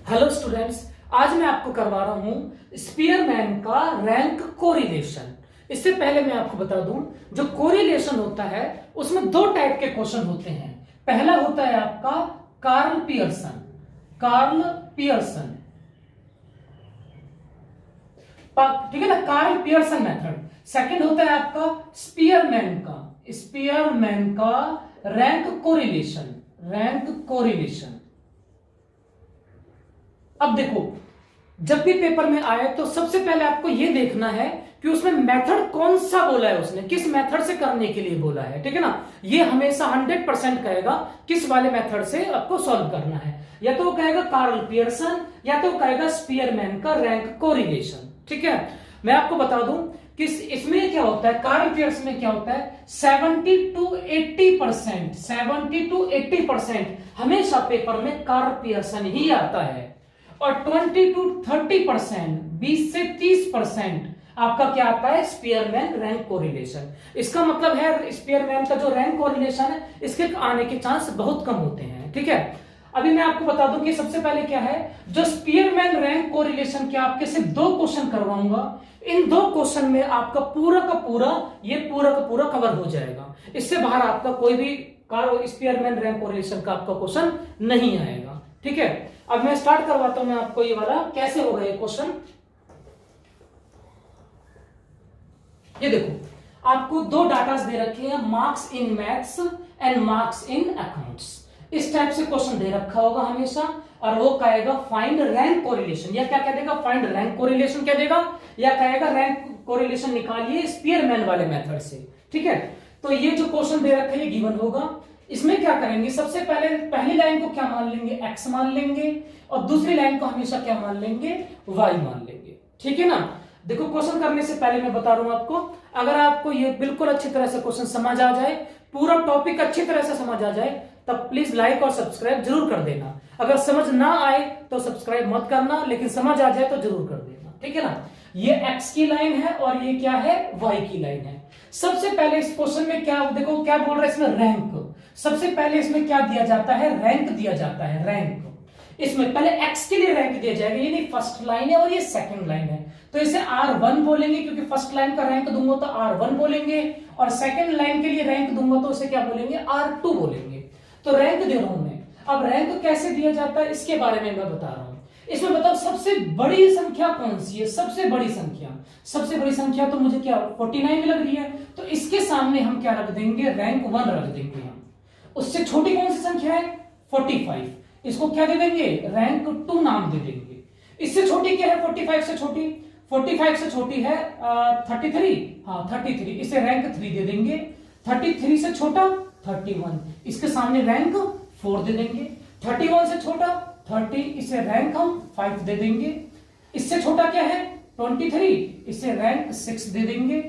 Hello students, आज मैं आपको करवा रहा हूं स्पीयरमैन का रैंक कोरिलेशन। इससे पहले मैं आपको बता दूं, जो कोरिलेशन होता है उसमें दो टाइप के क्वेश्चन होते हैं। पहला होता है आपका कार्ल पियर्सन, ठीक है ना, कार्ल पियर्सन मेथड। सेकंड होता है आपका स्पीयरमैन का रैंक कोरिलेशन। अब देखो, जब भी पेपर में आए तो सबसे पहले आपको यह देखना है कि उसमें मेथड कौन सा बोला है, उसने किस मेथड से करने के लिए बोला है, ठीक है ना। ये हमेशा 100% कहेगा किस वाले मेथड से आपको सॉल्व करना है। या तो वो कहेगा कार्ल पियर्सन, या तो वो कहेगा स्पीयरमैन का रैंक कोरिलेशन, ठीक है। मैं आपको बता दूं कि इसमें क्या होता है, कार्ल पियर्सन में क्या होता है, 70 to 80% हमेशा पेपर में कार्ल पियर्सन ही आता है, और 20 to 30%, 20 से 30% आपका क्या आता है, स्पीयरमैन रैंक कोरिलेशन। इसका मतलब है स्पीयरमैन का जो रैंक कोरिलेशन है, इसके आने के चांस बहुत कम होते हैं, ठीक है। अभी मैं आपको बता दूं कि सबसे पहले क्या है, जो स्पीयरमैन रैंक कोरिलेशन के आपके सिर्फ 2 क्वेश्चन करवाऊंगा। इन 2 क्वेश्चन में आपका पूरा का पूरा कवर हो जाएगा। इससे बाहर आपका कोई भी स्पीयरमैन रैंक कोरिलेशन का आपका क्वेश्चन नहीं आएगा, ठीक है। अब मैं स्टार्ट करवाता हूं मैं आपको ये वाला कैसे होगा ये क्वेश्चन। ये देखो, आपको 2 डाटास दे रखे हैं, marks in maths and marks in accounts. इस टाइप से क्वेश्चन दे रखा होगा हमेशा, और वो कहेगा फाइंड रैंक कोरिलेशन, या क्या कह देगा, फाइंड रैंक कोरिलेशन कह देगा, या कहेगा रैंक कोरिलेशन निकालिए स्पीयरमैन वाले मेथड से, ठीक है। तो ये जो क्वेश्चन दे रखा है ये गिवन होगा। इसमें क्या करेंगे, सबसे पहले पहली लाइन को क्या मान लेंगे, x मान लेंगे, और दूसरी लाइन को हमेशा क्या मान लेंगे, y मान लेंगे, ठीक है ना। देखो, क्वेश्चन करने से पहले मैं बता रहा हूं आपको, अगर आपको ये बिल्कुल अच्छी तरह से क्वेश्चन समझ आ जाए, पूरा टॉपिक अच्छी तरह से समझ आ जाए, तब प्लीज लाइक और सब्सक्राइब जरूर कर देना। अगर समझ ना आए तो सब्सक्राइब मत करना, लेकिन समझ आ जाए तो जरूर कर देना, ठीक है ना। ये x की लाइन है और ये क्या है, y की लाइन है। सबसे पहले इस क्वेश्चन में क्या देखो, क्या बोल रहा है इसमें, रैंक। सबसे पहले इसमें क्या दिया जाता है, रैंक दिया जाता है, रैंक। इसमें पहले x के लिए रैंक दिया जाएगा, ये फर्स्ट लाइन है और ये सेकंड लाइन है, तो इसे R1 बोलेंगे, क्योंकि फर्स्ट लाइन का रैंक दूंगा तो R1 बोलेंगे, और सेकंड लाइन के लिए रैंक दूंगा तो उसे क्या बोलेंगे, R2 बोलेंगे। तो रैंक दे रहा हूं मैं। अब रैंक कैसे दिया जाता है इसके बारे में मैं बता रहा हूं। इसमें बताओ सबसे बड़ी संख्या कौन सी है, सबसे बड़ी संख्या तो मुझे क्या 49 लग रही है, तो इसके सामने हम क्या रख देंगे, रैंक 1 रख देंगे हम। उससे छोटी कौन सी संख्या है, 45, इसको क्या दे देंगे, रैंक 2 नाम दे देंगे। इससे छोटी क्या है, 45 से छोटी है 33, हाँ 33, इसे रैंक 3 दे देंगे। 33 से छोटा 31, इसके सामने रैंक 4 दे देंगे। 31 से छोटा 30, इसे रैंक हम 5 दे देंगे। इससे छोटा क्या है 23, इसे रैंक 6 दे देंगे।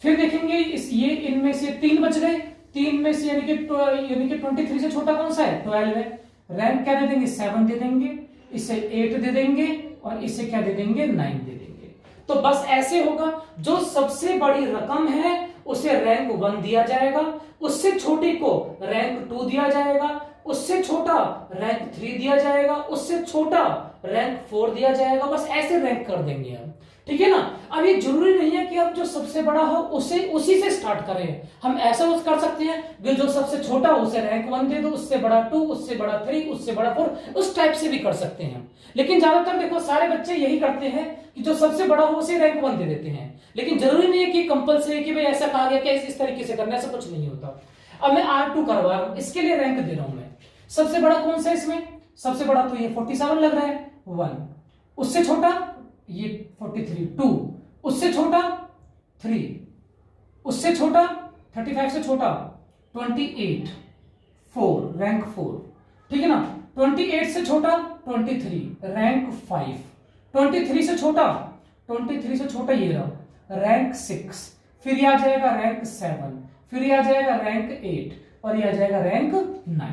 फिर देखेंगे ये इनमें से 3 बच गए, 3 में से यानी कि 23 से छोटा कौन सा है, 12 है, रैंक क्या दे देंगे, 7 दे देंगे, इसे 8 दे देंगे, और इसे क्या दे देंगे, 9 दे देंगे। तो बस ऐसे होगा, जो सबसे बड़ी रकम है उसे रैंक 1 दिया जाएगा, उससे छोटी को रैंक 2 दिया जाएगा, उससे छोटा रैंक 3 दिया जाएगा, उससे छोटा रैंक 4 दिया जाएगा। बस ऐसे रैंक कर देंगे हम, ठीक है ना। अब ये जरूरी नहीं है कि अब जो सबसे बड़ा हो उसी से स्टार्ट करें। हम ऐसा कर सकते हैं कि जो सबसे छोटा हो उसे रैंक 1 दे दो, उससे बड़ा 2, उससे बड़ा 3, उससे बड़ा 4, उस टाइप से भी कर सकते हैं। लेकिन ज्यादातर देखो सारे बच्चे यही करते हैं कि जो सबसे बड़ा हो उसे रैंक 1 दे देते हैं। लेकिन जरूरी नहीं है कि कंपलसरी कि भाई ऐसा कहा गया कि इस तरीके से करना, ऐसा कुछ नहीं होता। अब मैं R2 करवा रहा हूं, इसके लिए रैंक दे रहा हूं मैं। सबसे बड़ा कौन सा है इसमें, सबसे बड़ा तो ये 47 लग रहा है, 1, उससे छोटा ये 43, 2, उससे छोटा 3, उससे छोटा 35 से छोटा 28, 4, रैंक 4, ठीक है ना। 28 से छोटा 23, रैंक 5, 23 से छोटा ये रहा, रैंक 6, फिर ये आ जाएगा रैंक 7, फिर ये आ जाएगा रैंक 8, और ये आ जाएगा रैंक 9,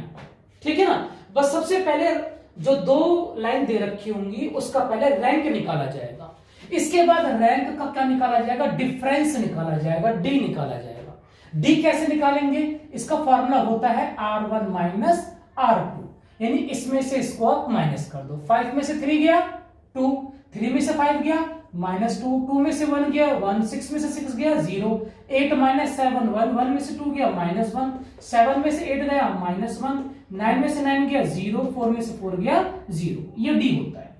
ठीक है ना। बस सबसे पहले जो 2 लाइन दे रखी होंगी उसका पहले रैंक निकाला जाएगा, इसके बाद रैंक का क्या निकाला जाएगा, डिफरेंस निकाला जाएगा, डी निकाला जाएगा। डी कैसे निकालेंगे, इसका फॉर्मूला होता है R1 माइनस R2, यानी इसमें से इसको आप माइनस कर दो। 5 में से 3 गया 2, 3 में से 5 गया -2, 2 में से 1 गया 1, 6 में से 6 गया 0, 8 - 7 1, 1 में से 2 गया -1, 7 में से 8 गया -1, 9 में से 9 गया 0, 4 में से 4 गया 0। ये डी होता है,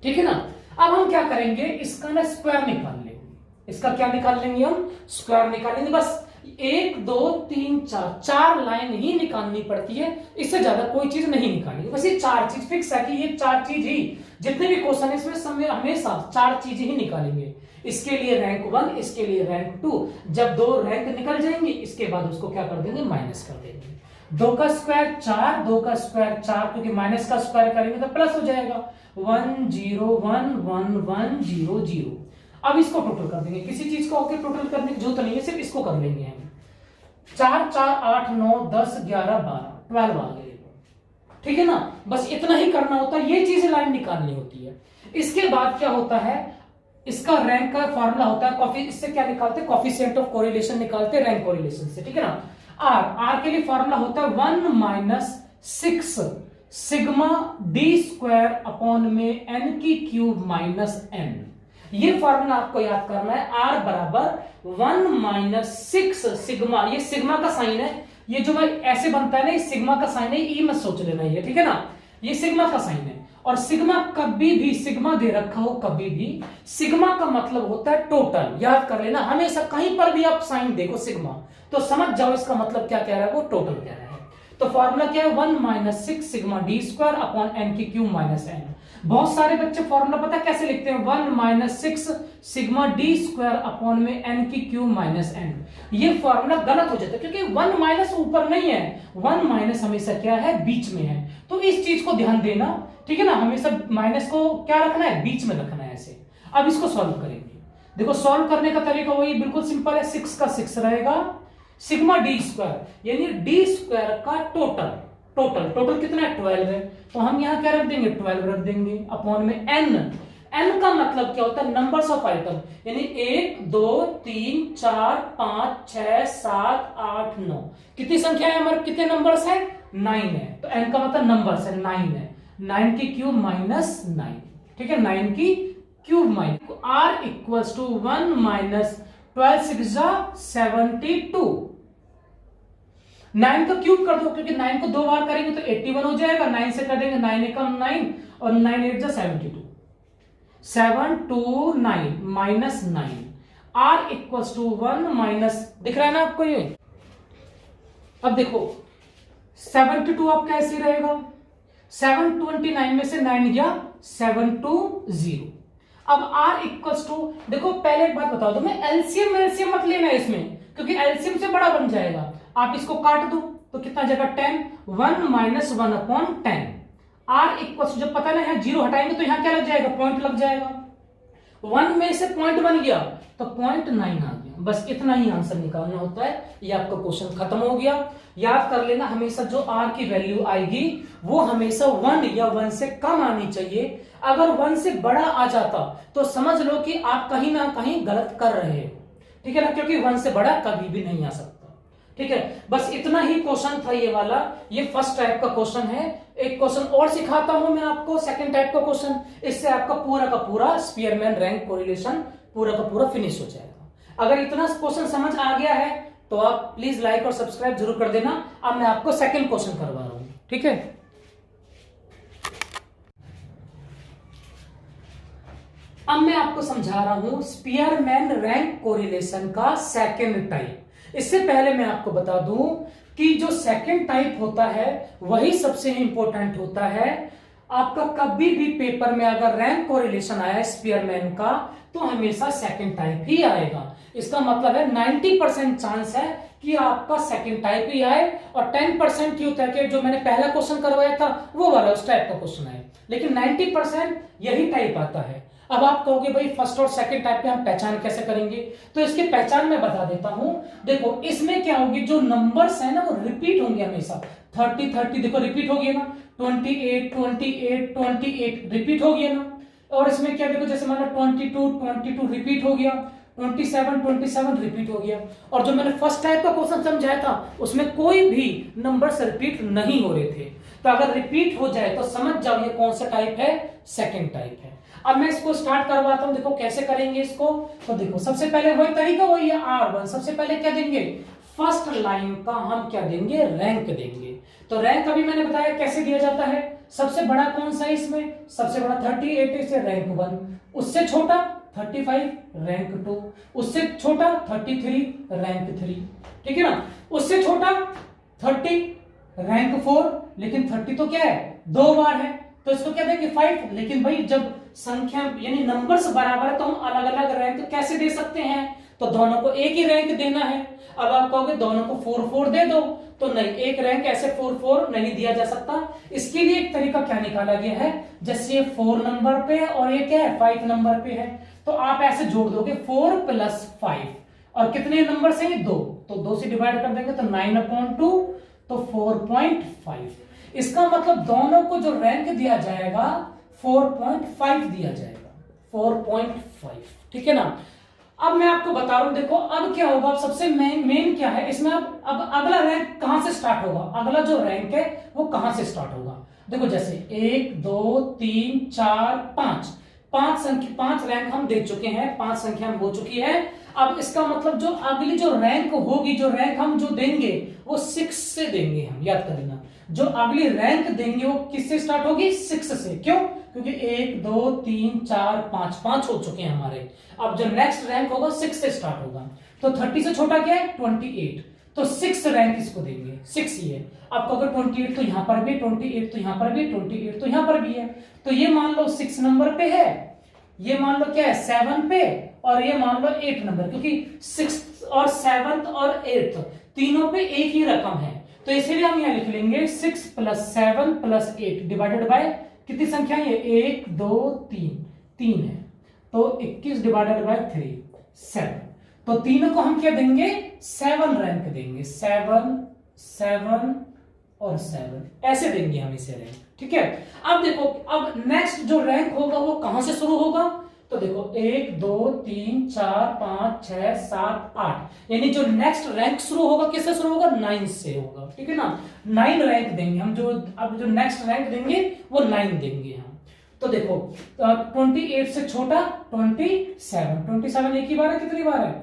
ठीक है ना। अब हम क्या करेंगे, इसका ना स्क्वायर निकाल लेंगे। इसका क्या निकाल लेंगे हम, स्क्वायर निकालेंगे। बस 1 2 3 4 लाइन ही निकालनी पड़ती है, इससे ज्यादा कोई चीज नहीं निकालनी। बस ये 4 चीज फिक्स है कि ये 4 चीज ही, जितने भी क्वेश्चन है इसमें समय हमेशा 4 चीज ही निकालेंगे। इसके लिए रैंक 1, इसके लिए रैंक 2। जब 2 रैंक निकल जाएंगे इसके बाद उसको क्या कर देंगे, माइनस कर देंगे। 2 का स्क्वायर 4, 2 का स्क्वायर 4, क्योंकि माइनस का स्क्वायर करेंगे तो प्लस हो जाएगा। 1 0 1 1 1 0 0। अब इसको टोटल कर देंगे, किसी चीज को आके टोटल करने की जरूरत नहीं है, सिर्फ इसको कर लेंगे हम। 4 4 8 9 10 11 12 12 आ गए, ठीक है ना। बस इतना ही करना होता है, ये चीज लाइन निकालनी होती है। इसके बाद क्या होता है, इसका रैंक का फॉर्मूला होता है इससे क्या निकालते हैं, कोएफिशिएंट ऑफ कोरिलेशन निकालते हैं रैंक कोरिलेशन से, ठीक है ना। आर के लिए फॉर्मूला होता है 1 - 6 सिग्मा डी स्क्वायर अपॉन में n की क्यूब माइनस n। ये फॉर्मूला आपको याद करना है। r बराबर 1 - 6 सिग्मा, ये सिग्मा का साइन है, ये जो मैं ऐसे बनता है ना, ये सिग्मा का साइन है, ई मत सोच लेना, ये ठीक है ना, ये सिग्मा का साइन है। और सिग्मा कभी भी, सिग्मा दे रखा हो कभी भी, सिग्मा का मतलब होता है टोटल। याद कर लेना, हमेशा कहीं पर भी आप साइन देखो सिग्मा तो समझ जाओ इसका मतलब क्या कह रहा है, वो टोटल कह रहा है। तो फॉर्मूला क्या है, 1 - 6 sigma D square upon n की क्यूब माइनस n। बहुत सारे बच्चे फॉर्मूला पता कैसे लिखते हैं, 1 - 6 सिग्मा डी स्क्वायर अपॉन में n की क्यूब माइनस n। ये फॉर्मूला गलत हो जाता है, क्योंकि 1 माइनस ऊपर नहीं है, 1 माइनस हमेशा क्या है, बीच में है। तो इस चीज को ध्यान देना, ठीक है ना, हमेशा माइनस को क्या रखना है, बीच में रखना है ऐसे। अब इसको सॉल्व करेंगे। देखो सॉल्व करने का तरीका वही बिल्कुल सिंपल है, 6 का 6 रहेगा, सिग्मा डी स्क्वायर यानी डी स्क्वायर का टोटल कितना है, 12 है। तो हम यहां क्या रख देंगे, 12 रख देंगे अपॉन में n का मतलब क्या होता है, नंबर्स ऑफ आइटम, यानी 1 2 3 4 5 6 7 8 9। कितनी संख्या है हमारे, कितने नंबर्स है, 9 है। तो n का मतलब नंबर्स है, 9 है। 9 की क्यूब माइनस 9, ठीक है, 9 की cube minus r equals to 1 minus 12 6 72। 9 का क्यूब कर दो, क्योंकि 9 को 2 बार करेंगे तो 81 हो जाएगा। 9 से कर देंगे 9 एकम 9 और 9 8 72, 729 minus 9। r equals to 1 minus, दिख रहा है ना आपको ये। अब देखो 72 आपका ऐसे रहेगा, 729 में से 9 गया 720। अब r इक्वल्स टू, देखो पहले एक बात बता दो, मैं एलसीएम मत लेना है इसमें, क्योंकि एलसीएम से बड़ा बन जाएगा। आप इसको काट दो तो कितना जाएगा, 10, 1 माइनस 1 अपॉन 10। r इक्वल्स, जब पता नहीं है 0 हटाएंगे तो यहां क्या लग जाएगा, पॉइंट लग जाएगा। 1 में से पॉइंट बन गया तो 0.9 आ गया। बस इतना ही आंसर निकालना होता है, ये आपका क्वेश्चन खत्म हो गया। याद कर लेना, हमेशा जो r की वैल्यू आएगी वो हमेशा 1 या 1 से कम आनी चाहिए। अगर 1 से बड़ा आ जाता तो समझ लो कि आप कहीं ना कहीं गलत कर रहे हो, ठीक है ना, क्योंकि 1 से बड़ा कभी भी नहीं आ सकता, ठीक है। बस इतना ही क्वेश्चन था ये वाला, ये फर्स्ट टाइप का क्वेश्चन है। एक क्वेश्चन और सिखाता हूं मैं आपको, सेकंड टाइप का क्वेश्चन, इससे आपका पूरा का पूरा स्पीयरमैन रैंक कोरिलेशन पूरा का पूरा फिनिश हो जाएगा। अगर इतना क्वेश्चन समझ आ गया है तो आप प्लीज लाइक और सब्सक्राइब जरूर कर देना। अब मैं आपको सेकंड क्वेश्चन करवा रहा हूं, ठीक है। अब मैं आपको समझा रहा हूं स्पीयरमैन रैंक कोरिलेशन का सेकंड टाइप। इससे पहले मैं आपको बता दूं कि जो सेकंड टाइप होता है वही सबसे इंपॉर्टेंट होता है। आपका कभी भी पेपर में अगर रैंक कोरिलेशन आया स्पीयरमैन का तो हमेशा सेकंड टाइप ही आएगा। इसका मतलब है 90% चांस है कि आपका सेकंड टाइप ही आए, और 10% ही होता है कि जो मैंने पहला क्वेश्चन करवाया था वो वाला उस टाइप का क्वेश्चन आए, लेकिन 90% यही टाइप आता है। अब आप कहोगे भाई फर्स्ट और सेकंड टाइप पे हम पहचान कैसे करेंगे, तो इसकी पहचान मैं बता देता हूं। देखो इसमें क्या होगी, जो नंबर्स है ना वो रिपीट होंगे हमेशा। 30 30 देखो रिपीट हो गया ना, 28 28 28 रिपीट हो गया ना। और इसमें क्या देखो, जैसे मान लो 22 22 रिपीट हो गया, 27 27 रिपीट हो गया। और जो मैंने फर्स्ट टाइप का क्वेश्चन समझाया था उसमें कोई भी नंबर्स रिपीट नहीं हो रहे थे। तो अगर रिपीट हो जाए तो समझ जाओ ये कौन सा टाइप है, सेकंड टाइप है। अब मैं इसको स्टार्ट करवाता हूं, देखो कैसे करेंगे इसको। तो देखो सबसे पहले वही तरीका वही है R1। सबसे पहले क्या देंगे, फर्स्ट लाइन का हम क्या देंगे, रैंक देंगे। तो रैंक अभी मैंने बताया कैसे दिया जाता है। सबसे बड़ा कौन सा है इसमें, सबसे बड़ा 38 है, इसे रैंक 1। उससे छोटा 35 रैंक 2, उससे छोटा 33 रैंक 3, ठीक है ना। उससे छोटा 30 रैंक 4, लेकिन 30 तो क्या है, 2 बार है, तो इसको क्या देंगे 5। लेकिन भाई जब संख्या यानी नंबर्स बराबर है तो हम अलग अलग रैंक कैसे दे सकते हैं, तो दोनों को एक ही रैंक देना है। अब आप कहोगे दोनों को 4 4 दे दो, तो नहीं, एक रैंक ऐसे 4 4 नहीं दिया जा सकता। इसके लिए एक तरीका क्या निकाला गया है, जैसे ये 4 नंबर पे और ये क्या है 5 नंबर पे है, तो आप ऐसे जोड़ दोगे 4 + 5, और कितने नंबर से ये 2, तो 2 से डिवाइड कर देंगे तो 9/2, तो 4.5। इसका मतलब दोनों को जो रैंक दिया जाएगा 4.5 दिया जाएगा, 4.5, ठीक है ना। अब मैं आपको बता रहा हूं, देखो अब क्या होगा, अब सबसे मेन क्या है इसमें, अब अगला रैंक कहां से स्टार्ट होगा, अगला जो रैंक है वो कहां से स्टार्ट होगा। देखो जैसे 1 2 3 4 5, 5 रैंक हम दे चुके हैं, 5 संख्या हो चुकी है। अब इसका मतलब जो अगली जो रैंक होगी, जो रैंक हम जो देंगे वो 6 से देंगे हम, याद कर लेना। जो अगली रैंक देंगे वो किससे स्टार्ट होगी, 6 से। क्यों, क्योंकि 1 2 3 4 5 हो चुके हैं हमारे। अब जो नेक्स्ट रैंक होगा 6 से स्टार्ट होगा, तो 30 से छोटा क्या है 28, तो 6 रैंक इसको देंगे, 6 ये। अब कहोगे 28 तो यहां पर भी, 28 तो यहां पर भी, 28 तो यहां पर भी है, तो ये मान लो 6 नंबर पे है, ये मान लो क्या है 7 पे, और ये मान लो 8 नंबर, क्योंकि 6 और 7 और 8 तीनों पे एक ही रकम है, तो इसीलिए हम यहां लिख लेंगे 6 + 7 + 8 डिवाइडेड बाय कितनी संख्या है, 1 2 3 है, तो 21 डिवाइडेड बाय 3 7। तो तीनों को हम क्या देंगे, 7 रैंक देंगे, 7 7 और 7 ऐसे देंगे हम इसे रैंक, ठीक है। अब देखो, अब नेक्स्ट जो रैंक होगा वो कहां से शुरू होगा, तो देखो 1 2 3 4 5 6 7 8, यानी जो नेक्स्ट रैंक शुरू होगा किससे शुरू होगा, 9 से होगा, ठीक है ना। 9 रैंक देंगे हम, जो अब जो नेक्स्ट रैंक देंगे वो 9 देंगे हम। तो देखो 28 से छोटा 27 एक ही बार है, कितनी बार है,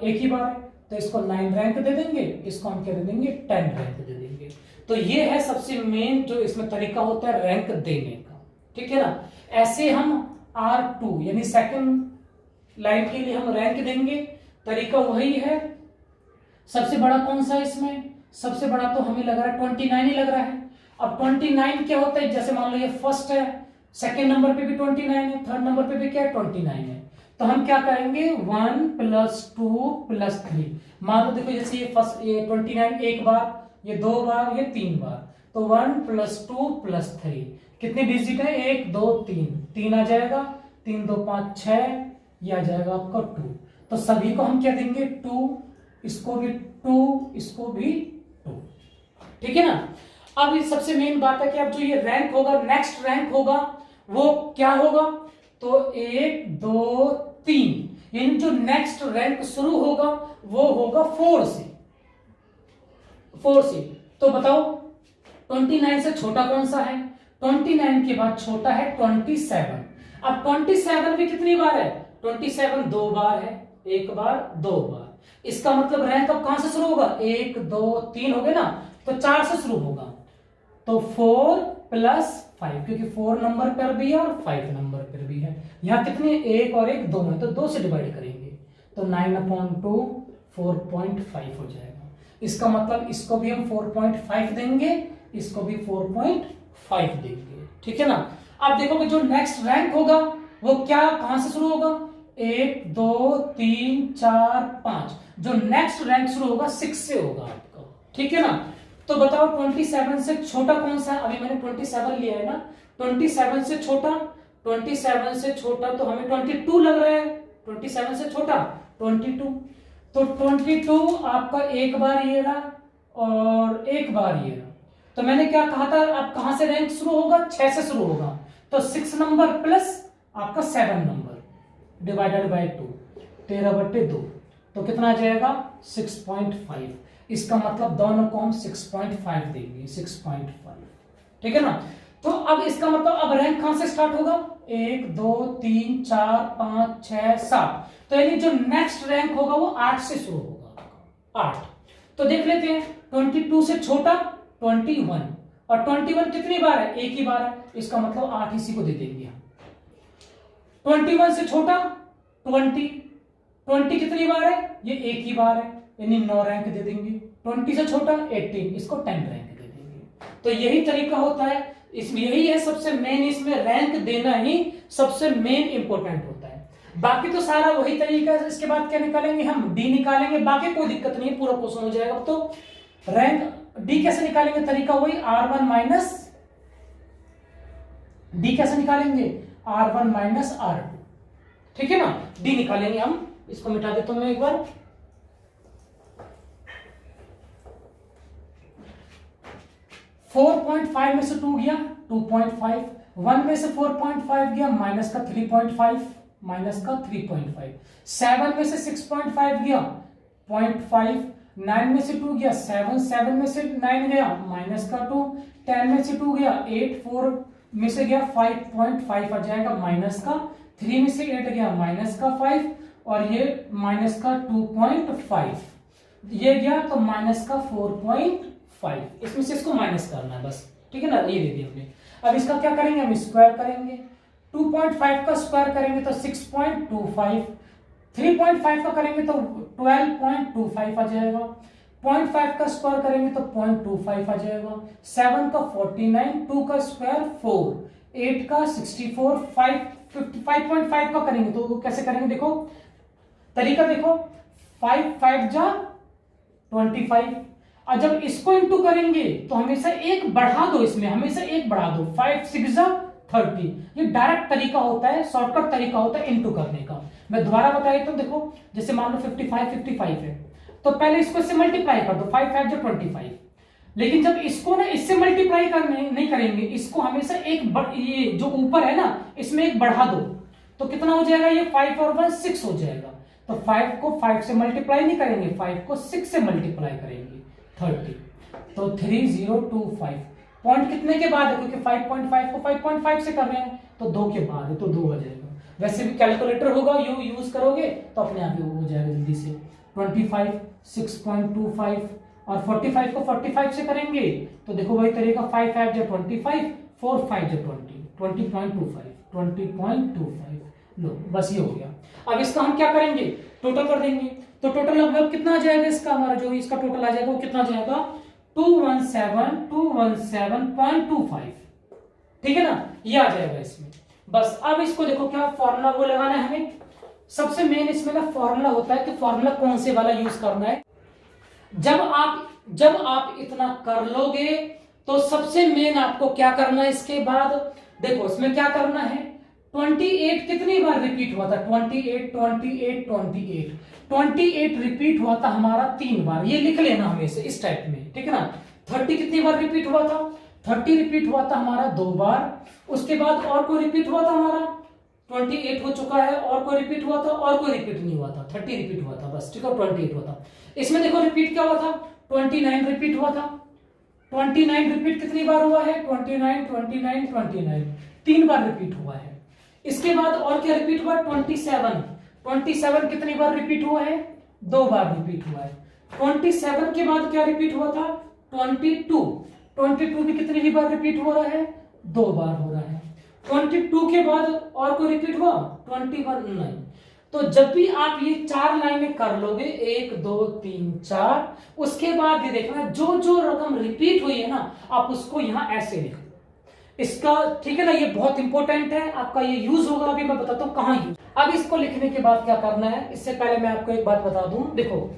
एक ही बार है, तो इसको 9 रैंक दे देंगे, इसको हम क्या दे देंगे 10 रैंक दे देंगे। तो ये है सबसे मेन जो इसमें तरीका होता है रैंक देने का, ठीक है ना। ऐसे हम R2 यानी सेकंड लाइन के लिए हम रैंक देंगे, तरीका वही है। सबसे बड़ा कौन सा है इसमें, सबसे बड़ा तो हमें लग रहा है 29 ही लग रहा है। अब 29 क्या होता है, जैसे मान लो ये फर्स्ट है, सेकंड नंबर पे भी 29 है, थर्ड नंबर पे भी क्या है 29 है, तो हम क्या करेंगे 1 + 2 + 3। मान लो देखो जैसे ये फर्स्ट, ये 29 एक बार, ये 2 बार, ये 3 बार, तो 1 + 2 + 3 कितने डिजिट है, 1 2 3 आ जाएगा, 3 2 5 6, ये आ जाएगा आपका 2। तो सभी को हम क्या देंगे 2, इसको भी 2, इसको भी 2, ठीक है ना। अब ये सबसे मेन बात है कि अब जो ये रैंक होगा, नेक्स्ट रैंक होगा वो क्या होगा, तो 1 2 3, यानी जो नेक्स्ट रैंक शुरू होगा वो होगा 4 से। तो बताओ 29 से छोटा कौन सा है, 29 के बाद छोटा है 27। अब 27 भी कितनी बार है, 27 2 बार है, एक बार 2 बार, इसका मतलब रैंक अब कहां से शुरू होगा, 1 2 3 हो गए ना, तो 4 से शुरू होगा, तो 4 + 5, क्योंकि 4 नंबर पर भी है और 5 नंबर पर भी है। यहां कितने, 1 और 1 2 है, तो 2 से डिवाइड करेंगे तो 9/2 4.5 हो जाएगा। इसका मतलब इसको भी हम 4.5 देंगे, इसको भी 4.5 देंगे, ठीक है ना। अब देखो कि जो नेक्स्ट रैंक होगा वो क्या कहां से शुरू होगा, 1 2 3 4 5, जो नेक्स्ट रैंक शुरू होगा 6 से होगा आपका, ठीक है ना। तो बताओ 27 से छोटा कौन सा, अभी मैंने 27 लिया है ना, 27 से छोटा, 27 से छोटा तो हमें 22 लग रहा है, 27 से छोटा 22, तो 22 आपका एक बार ये रहा और एक बार ये रहा। तो मैंने क्या कहा था, अब कहां से रैंक शुरू होगा, 6 से शुरू होगा, तो 6 नंबर प्लस आपका 7 नंबर डिवाइडेड बाय 2, 13/2, तो कितना आ जाएगा 6.5। इसका मतलब दोनों को हम 6.5 देंगे, 6.5, ठीक है ना। तो अब इसका मतलब अब रैंक कहां से स्टार्ट होगा, 1 2 3 4 5 6 7, तो यानी जो नेक्स्ट रैंक होगा वो 8 से शुरू होगा, 8। तो देख लेते हैं, 22 से छोटा 21, और 21 कितनी बार है, एक ही बार है, इसका मतलब 8 इसी को दे देंगे हम। 21 से छोटा 20, 20 कितनी बार है, ये एक ही बार है, यानी 9 रैंक दे देंगे। 20 से छोटा 18, इसको 10 रैंक दे देंगे। तो यही तरीका होता है, इसमें यही है सबसे मेन, इसमें रैंक देना ही सबसे मेन इंपॉर्टेंट होता है। बाकी तो सारा वही तरीका है। इसके बाद क्या निकालेंगे हम, डी निकालेंगे, बाकी कोई दिक्कत नहीं है, पूरा क्वेश्चन हो जाएगा। तो रैंक डी कैसे निकालेंगे, तरीका वही R1 माइनस डी, कैसे निकालेंगे R1 माइनस R2, ठीक है ना। डी निकालेंगे हम, इसको मिटा देता हूं मैं एक बार। फोर 4.5 में से 2 गया 2.5, 1 में से 4.5 गया माइनस का 3.5, माइनस का 3.5, 7 में से 6.5 गया 0.5, 9 में से 2 गया 7, 7 में से 9 गया माइनस का 2, 10 में से 2 गया 8, 4 में से गया 5.5 आ जाएगा माइनस का, 3 में से 8 गया माइनस का 5, और ये माइनस का 2.5, ये गया तो माइनस का 4.5, इसमें से इसको माइनस करना है बस, ठीक है ना, ये दे दिया हमने। अब इसका क्या करेंगे, हम स्क्वायर करेंगे, 2.5 का स्क्वायर करेंगे तो 6.25, 3.5 का करेंगे तो 12.25 आ जाएगा, 0.5 का स्क्वायर करेंगे तो 0.25 आ जाएगा, 7 का 49, 2 का स्क्वायर 4, 8 का 64, 5.5 का करेंगे तो कैसे करेंगे, देखो तरीका देखो, 5 5 जा 25, और जब इसको इंटू करेंगे तो हमेशा एक बढ़ा दो, इसमें हमेशा एक बढ़ा दो, 5 6 जा 30। ये डायरेक्ट तरीका होता है, शॉर्टकट तरीका होता है इंटू करने का। मैं दोबारा बता देता हूं, देखो जैसे मान लो 55 है, तो पहले इसको इससे मल्टीप्लाई कर दो, 5 5 जो 25, लेकिन जब इसको ना इससे मल्टीप्लाई करने नहीं करेंगे, इसको हमेशा एक ये जो ऊपर है ना इसमें एक बढ़ा दो, तो कितना हो जाएगा, ये 5 और 1 6 हो जाएगा। तो 5 को 5 से मल्टीप्लाई नहीं करेंगे, 5 को 6 से मल्टीप्लाई करेंगे, 30, तो 3025। पॉइंट कितने के बाद है, क्योंकि 5.5 को 5.5 से कर रहे हैं तो 2 के बाद है, तो 2 हो जाएगा। वैसे भी कैलकुलेटर होगा, यूज करोगे तो अपने आप ही हो जाएगा जल्दी से। 25 6.25 और 45 को 45 से करेंगे तो देखो वही तरीका, 5 5 जो 25, 4 5 जो 20.25 लो, बस ये हो गया। अब इसका हम क्या करेंगे, टोटल कर देंगे, तो टोटल लगभग कितना आ जाएगा इसका, हमारा जो इसका टोटल आ जाएगा वो कितना आ जाएगा, 217.25, ठीक है ना, ये आ जाएगा इसमें। बस अब इसको देखो क्या फॉर्मूला वो लगाना है हमें, सबसे मेन इसमें ना फॉर्मूला होता है कि फॉर्मूला कौन से वाला यूज करना है। जब आप इतना कर लोगे तो सबसे मेन आपको क्या करना है, इसके बाद देखो इसमें क्या करना है, 28 कितनी बार रिपीट हुआ था, 28 रिपीट हुआ था हमारा 3 बार, ये लिख लेना हमेशा इस टाइप में, ठीक है ना। 30 कितनी बार रिपीट हुआ था, 30 रिपीट हुआ था हमारा 2 बार, उसके बाद और कोई रिपीट हुआ था हमारा, 28 हो चुका है, और कोई रिपीट हुआ था, और कोई रिपीट नहीं हुआ था, 30 रिपीट हुआ था बस, ठीक है, 28 हुआ था। इसमें देखो रिपीट क्या हुआ था, 29 रिपीट हुआ था, 29 रिपीट कितनी बार हुआ है, 29 3 बार रिपीट हुआ है। इसके बाद और क्या रिपीट हुआ, 27 कितनी बार रिपीट हुआ है, 2 बार रिपीट हुआ है। 27 के बाद क्या रिपीट हुआ था, 22 भी कितनी बार रिपीट हो रहा है, 2 बार हो रहा है। 22 के बाद और कोई रिपीट हुआ, 21 नहीं। तो जब भी आप ये 4 लाइनें कर लोगे, 1 2 3 4, उसके बाद ये देखना जो जो रकम रिपीट हुई है ना, आप उसको यहां ऐसे लिखो इसका, ठीक है ना, ये बहुत इंपॉर्टेंट है, आपका ये यूज होगा, अभी मैं बताता हूं कहां यूज। अब इसको लिखने के बाद क्या करना है, इससे पहले मैं आपको एक बात बता दूं, देखो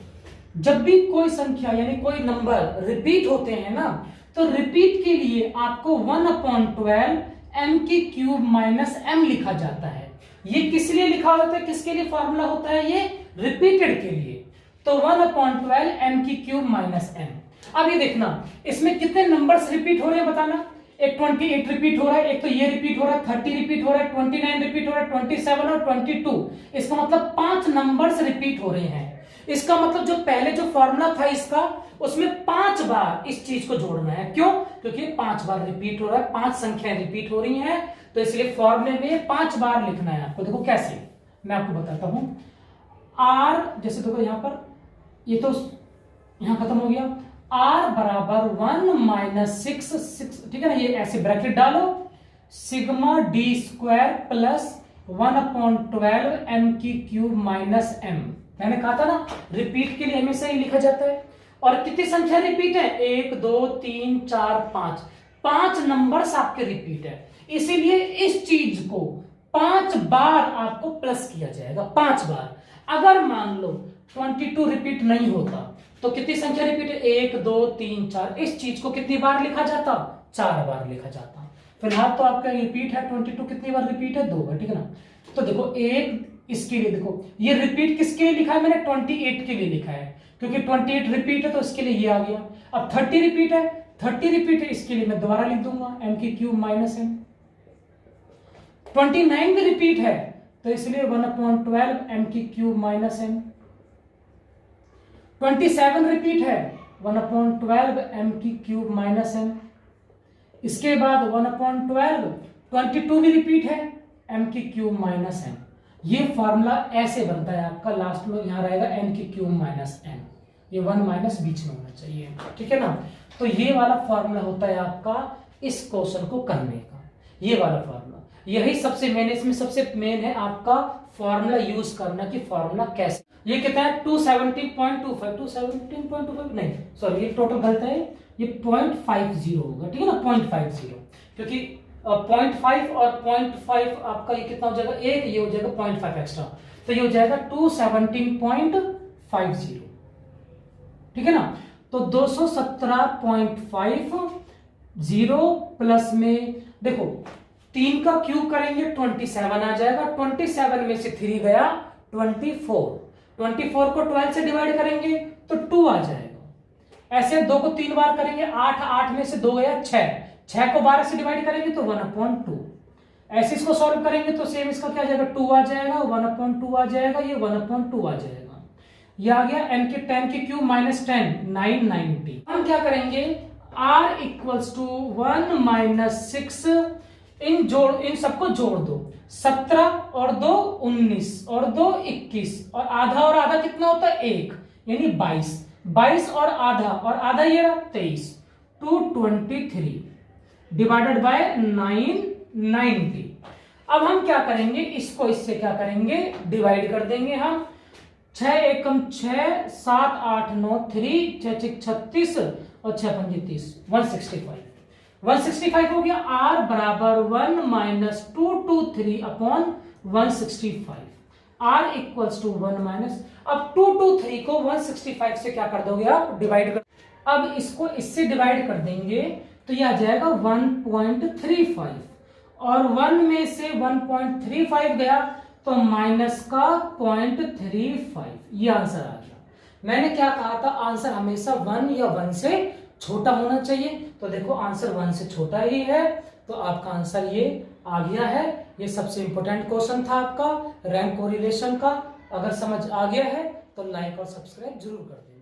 जब भी कोई संख्या यानी कोई नंबर रिपीट होते हैं ना, तो रिपीट के लिए आपको 1/12 m³ माइनस m लिखा जाता है। ये किस लिए लिखा होता है, किसके लिए फॉर्मूला होता है, ये रिपीटेड के लिए। तो 1/12 m³ माइनस m। अब ये देखना इसमें कितने नंबर्स रिपीट हो रहे हैं बताना, एक 28 रिपीट हो रहा है, एक तो ये रिपीट हो रहा है, 30 रिपीट हो रहा है, 29 रिपीट हो रहा है, 27 और 22। इसका मतलब 5 नंबर्स रिपीट हो रहे हैं। इसका मतलब जो पहले जो फॉर्मूला था इसका, उसमें 5 बार इस चीज को जोड़ना है। क्यों? क्योंकि 5 बार रिपीट हो रहा है, 5 संख्याएं रिपीट हो रही हैं, तो इसलिए फॉर्मूले में 5 बार लिखना है आपको। देखो कैसे, मैं आपको बताता हूं। आर, जैसे देखो यहां पर, ये तो यहां खत्म हो गया। आर बराबर 1 माइनस 6, ठीक है ना, ये ऐसे ब्रैकेट डालो, sigma D square plus 1/12 M की क्यूब माइनस एम। मैंने कहा था ना, रिपीट के लिए हमेशा ही लिखा जाता है। और कितनी संख्या रिपीट है? 1 2 3 4 5, 5 नंबर्स आपके रिपीट है, इसीलिए इस चीज को 5 बार आपको प्लस किया जाएगा, 5 बार। अगर मान लो 22 रिपीट नहीं होता तो कितनी संख्या रिपीट है? 1 2 3 4। इस चीज को कितनी बार लिखा जाता? 4 बार लिखा जाता। फिलहाल तो आपका रिपीट है 22, कितनी बार रिपीट है? 2 बार, ठीक है ना। तो देखो एक इसके लिए, देखो ये रिपीट किसके लिए लिखा है मैंने? 28 के लिए लिखा है, क्योंकि 28 रिपीट है तो इसके लिए ये आ गया। अब 30 रिपीट है, 30 रिपीट है, इसके लिए मैं दोबारा लिख दूंगा एम की क्यूब माइनस एम। 29 भी रिपीट है तो इसलिए 1/12 एम की क्यूब माइनस एम। 27 रिपीट है, 1/12 एम की क्यूब माइनस एम। इसके बाद 1/12, 22 भी रिपीट है, एम की क्यूब माइनस एम। ये फॉर्मूला ऐसे बनता है आपका, लास्ट में यहां रहेगा एम की क्यूब माइनस एम, ये 1 माइनस बीच में होना चाहिए, ठीक है ना। तो ये वाला फॉर्मूला होता है आपका इस क्वेश्चन को करने का, ये वाला फॉर्मूला। यही सबसे मेन, इसमें सबसे मेन है आपका फॉर्मूला यूज करना कि फॉर्मूला कैसे। ये कितना है? 217.25, 217.25 नहीं, सॉरी ये टोटल गलत है, ये 0.50 होगा, ठीक है ना, 0.50, क्योंकि 0.5 और 0.5 आपका ये कितना हो जाएगा? एक, ये हो जाएगा 0.5 एक्स्ट्रा, तो ये हो जाएगा 217.50, ठीक है ना। तो 217.50 प्लस में देखो 3 का क्यूब करेंगे 27 आ जाएगा, 27 में से 3 गया 24, 24 को 12 से डिवाइड करेंगे तो 2 आ जाएगा। ऐसे 2 को 3 बार करेंगे, 8, 8 में से 2 गया 6, 6 को 12 से डिवाइड करेंगे तो 1/2। ऐसे इसको सॉल्व करेंगे तो सेम इसका क्या आ जाएगा? 2 आ जाएगा, 1/2 आ जाएगा, ये 1/2 आ जाएगा। ये आ गया n के 10 की क्यूब माइनस 10, 990। हम क्या करेंगे? r इक्वल्स टू 1 माइनस 6, इन सबको जोड़ दो, 17 और 2 19 और 2 21, और आधा और आधा कितना होता है? 1, यानी 22, 22 और आधा ये रहा 23, 223 डिवाइडेड बाय 990। अब हम क्या करेंगे? इसको इससे क्या करेंगे? डिवाइड कर देंगे हम। 6 एकम 6, 7 8 9 3, 6 6 36 और 6 5 30, 165 हो गया। r बराबर 1 minus 223 upon 165, r equals to 1 minus, अब 223 को 165 से क्या कर दोगे आप? डिवाइड कर। अब इसको इससे डिवाइड कर देंगे तो यह आ जाएगा 1.35, और 1 में से 1.35 गया तो माइनस का 0.35, ये आंसर आ गया। मैंने क्या कहा था? आंसर हमेशा 1 या 1 से छोटा होना चाहिए, तो देखो आंसर 1 से छोटा ही है, तो आपका आंसर ये आ गया है। ये सबसे इंपॉर्टेंट क्वेश्चन था आपका रैंक कोरिलेशन का। अगर समझ आ गया है तो लाइक और सब्सक्राइब जरूर कर दें।